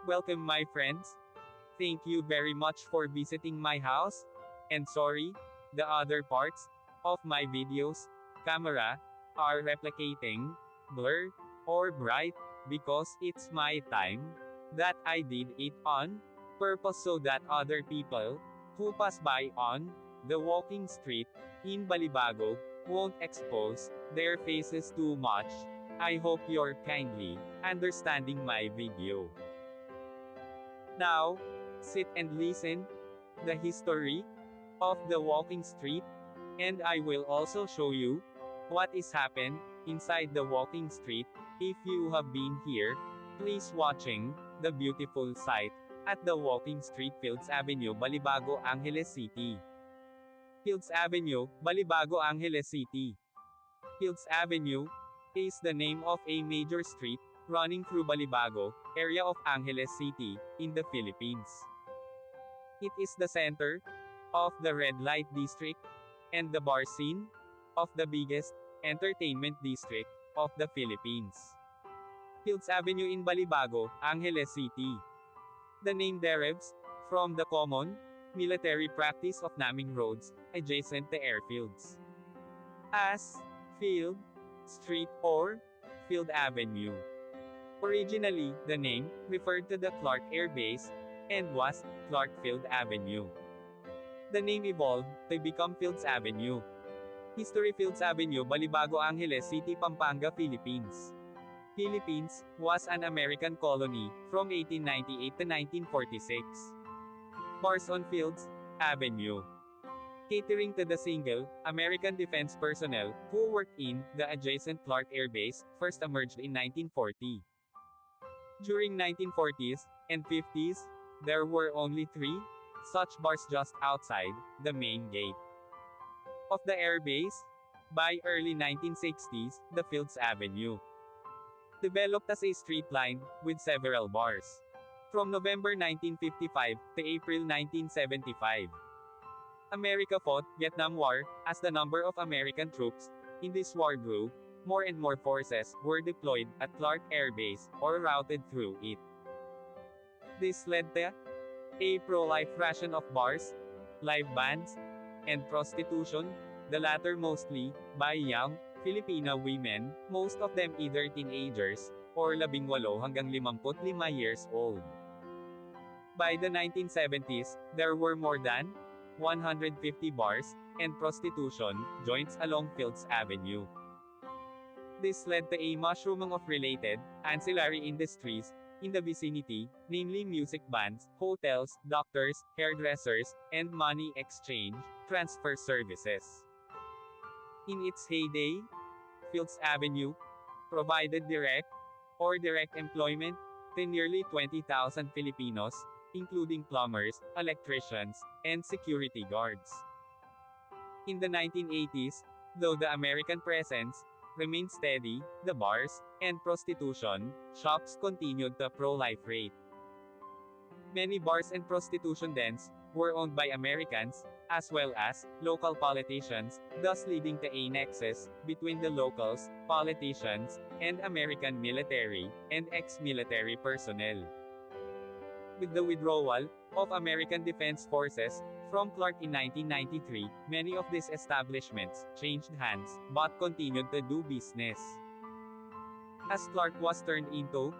Welcome my friends. Thank you very much for visiting my house. And sorry, the other parts of my videos, camera, are replicating, blur, or bright, because it's my time that I did it on purpose so that other people who pass by on the walking street in Balibago won't expose their faces too much. I hope you're kindly understanding my video. Now, sit and listen the history of the walking street, and I will also show you what is happened inside the walking street. If you have been here, please watching the beautiful sight at the walking street Fields Avenue, Balibago Angeles City. Fields Avenue, Balibago Angeles City. Fields Avenue is the name of a major street running through Balibago area of Angeles City in the Philippines. It is the center of the red light district and the bar scene of the biggest entertainment district of the Philippines. Fields Avenue in Balibago, Angeles City. The name derives from the common military practice of naming roads adjacent to airfields as Field Street or Field Avenue. Originally, the name referred to the Clark Air Base and was Clark Field Avenue. The name evolved to become Fields Avenue. History: Fields Avenue, Balibago Angeles City, Pampanga, Philippines. Philippines was an American colony from 1898 to 1946. Bars on Fields Avenue. Catering to the single American defense personnel who worked in the adjacent Clark Air Base, first emerged in 1940. During 1940s and 50s, there were only 3 such bars just outside the main gate of the air base. By early 1960s, the Fields Avenue developed as a street line with several bars. From November 1955 to April 1975, America fought Vietnam War. As the number of American troops in this war grew, more and more forces were deployed at Clark Air Base or routed through it. This led to a pro-life ration of bars, live bands, and prostitution, the latter mostly by young Filipino women, most of them either teenagers or 18 hanggang 55 years old. By the 1970s, there were more than 150 bars and prostitution joints along Fields Avenue. This led to a mushrooming of related ancillary industries in the vicinity, namely music bands, hotels, doctors, hairdressers, and money exchange transfer services. In its heyday, Fields Avenue provided direct or direct employment to nearly 20,000 Filipinos, including plumbers, electricians, and security guards. In the 1980s, though the American presence remained steady, the bars and prostitution shops continued the pro-life rate. Many bars and prostitution dens were owned by Americans, as well as local politicians, thus leading to a nexus between the locals, politicians, and American military and ex-military personnel. With the withdrawal of American Defense Forces from Clark in 1993, many of these establishments changed hands, but continued to do business. As Clark was turned into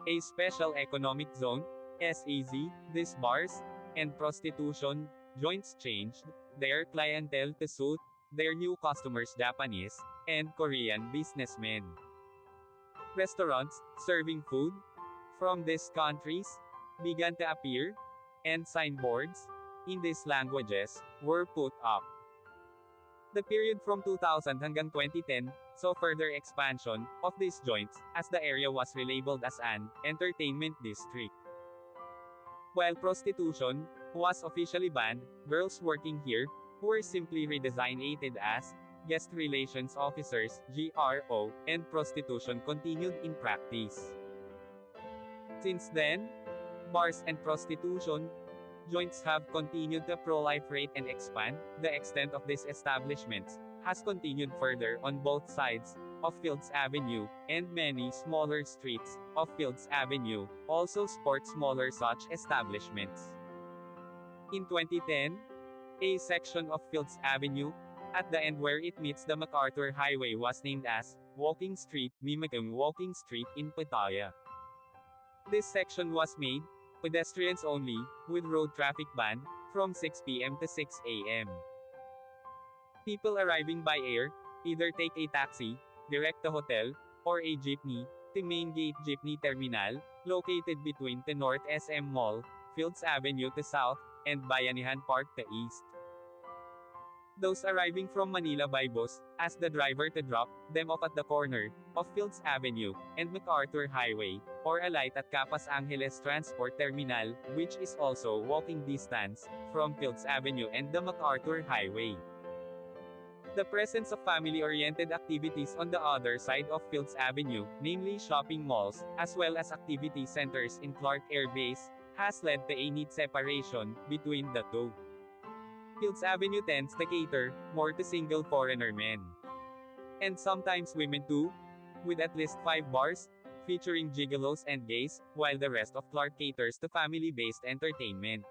a Special Economic Zone, SEZ, these bars and prostitution joints changed their clientele to suit their new customers, Japanese and Korean businessmen. Restaurants serving food from these countries began to appear, and signboards in these languages were put up. The period from 2000 hanggang 2010 saw further expansion of these joints, as the area was relabeled as an entertainment district. While prostitution was officially banned, girls working here were simply redesignated as guest relations officers, GRO, and prostitution continued in practice. Since then, bars and prostitution joints have continued to proliferate and expand. The extent of these establishments has continued further on both sides of Fields Avenue, and many smaller streets of Fields Avenue also sport smaller such establishments. In 2010, a section of Fields Avenue, at the end where it meets the MacArthur Highway, was named as Walking Street, mimicking Walking Street in Pattaya. This section was made pedestrians only, with road traffic ban from 6 p.m. to 6 a.m. People arriving by air either take a taxi, direct to hotel, or a jeepney to Main Gate Jeepney Terminal, located between the North SM Mall, Fields Avenue to south, and Bayanihan Park to east. Those arriving from Manila by bus ask the driver to drop them off at the corner of Fields Avenue and MacArthur Highway, or alight at Capas Angeles Transport Terminal, which is also walking distance from Fields Avenue and the MacArthur Highway. The presence of family-oriented activities on the other side of Fields Avenue, namely shopping malls, as well as activity centers in Clark Air Base, has led to a neat separation between the two. Fields Avenue tends to cater more to single foreigner men. And sometimes women too, with at least 5 bars, featuring gigolos and gays, while the rest of Clark caters to family-based entertainment.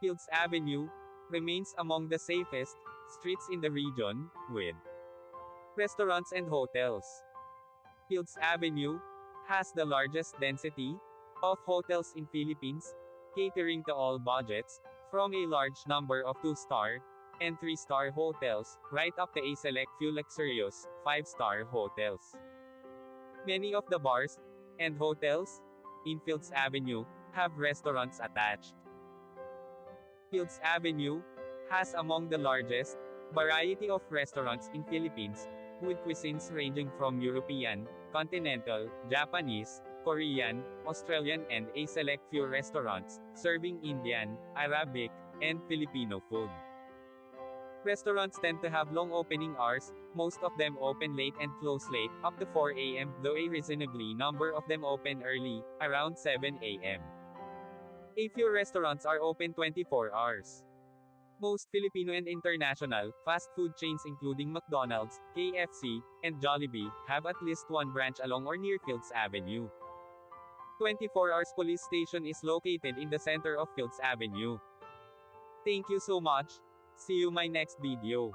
Fields Avenue remains among the safest streets in the region, with restaurants and hotels. Fields Avenue has the largest density of hotels in Philippines, catering to all budgets, from a large number of 2-star and 3-star hotels, right up to a select few luxurious 5-star hotels. Many of the bars and hotels in Fields Avenue have restaurants attached. Fields Avenue has among the largest variety of restaurants in Philippines, with cuisines ranging from European, continental, Japanese, Korean, Australian, and a select few restaurants serving Indian, Arabic, and Filipino food. Restaurants tend to have long opening hours, most of them open late and close late, up to 4 a.m., though a reasonably number of them open early, around 7 a.m. A few restaurants are open 24 hours. Most Filipino and international fast food chains including McDonald's, KFC, and Jollibee have at least one branch along or near Fields Avenue. 24 Hours Police Station is located in the center of Fields Avenue. Thank you so much. See you my next video.